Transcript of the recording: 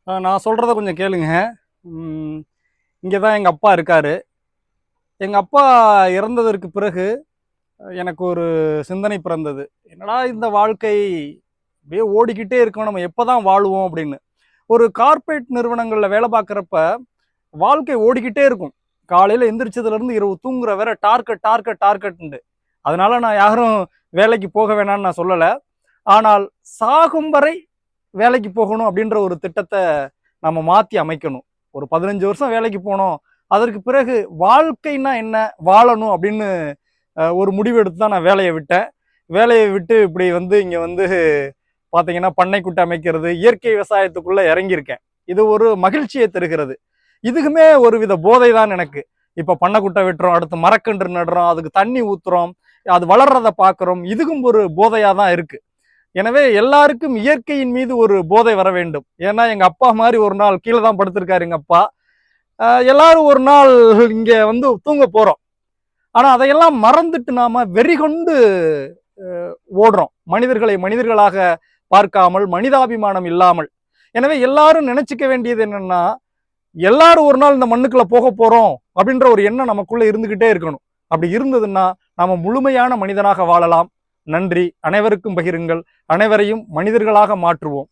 நான் சொல்கிறத கொஞ்சம் கேளுங்க. ம், இங்கே தான் எங்கள் அப்பா இருக்காரு. எங்கள் அப்பா இறந்ததற்கு பிறகு எனக்கு ஒரு சிந்தனை பிறந்தது. என்னடா இந்த வாழ்க்கை அப்படியே ஓடிக்கிட்டே இருக்கோம், நம்ம எப்போ தான் வாழுவோம் அப்படின்னு. ஒரு கார்ப்பரேட் நிறுவனங்களில் வேலை பார்க்குறப்ப வாழ்க்கை ஓடிக்கிட்டே இருக்கும். காலையில் எந்திரிச்சதுலேருந்து இரவு தூங்குற வரை டார்கெட் டார்கெட் டார்கெட்ண்டு. அதனால நான் யாரும் வேலைக்கு போக வேணாம்னு நான் சொல்லலை. ஆனால் சாகும் வரை வேலைக்கு போகணும் அப்படின்ற ஒரு திட்டத்தை நம்ம மாற்றி அமைக்கணும். ஒரு 15 வருஷம் வேலைக்கு போனோம், அதற்கு பிறகு வாழ்க்கைன்னா என்ன, வாழணும் அப்படின்னு ஒரு முடிவு எடுத்து தான் நான் வேலையை விட்டேன். வேலையை விட்டு இப்படி வந்து இங்கே வந்து பார்த்தீங்கன்னா பண்ணைக்குட்டை அமைக்கிறது, இயற்கை விவசாயத்துக்குள்ளே இறங்கியிருக்கேன். இது ஒரு மகிழ்ச்சியை தருகிறது. இதுக்குமே ஒரு வித போதை தான் எனக்கு. இப்போ பண்ணைக்குட்டை வெட்டுறோம், அடுத்து மரக்கன்று நடுறோம், அதுக்கு தண்ணி ஊற்றுறோம், அது வளர்றதை பார்க்குறோம். இதுக்கும் ஒரு போதையாக தான் இருக்குது. எனவே எல்லாருக்கும் இயற்கையின் மீது ஒரு போதை வர வேண்டும். ஏன்னா எங்க அப்பா மாதிரி ஒரு நாள் கீழே தான் படுத்திருக்காரு எங்க அப்பா. எல்லாரும் ஒரு நாள் இங்க வந்து தூங்க போறோம். ஆனா அதையெல்லாம் மறந்துட்டு நாம வெறி கொண்டு ஓடுறோம், மனிதர்களை மனிதர்களாக பார்க்காமல், மனிதாபிமானம் இல்லாமல். எனவே எல்லாரும் நினைச்சுக்க வேண்டியது என்னன்னா, எல்லாரும் ஒரு நாள் இந்த மண்ணுக்குள்ள போக போறோம் அப்படின்ற ஒரு எண்ணம் நமக்குள்ள இருந்துகிட்டே இருக்கணும். அப்படி இருந்ததுன்னா நாம முழுமையான மனிதனாக வாழலாம். நன்றி. அனைவருக்கும் பகிருங்கள். அனைவரையும் மனிதர்களாக மாற்றுவோம்.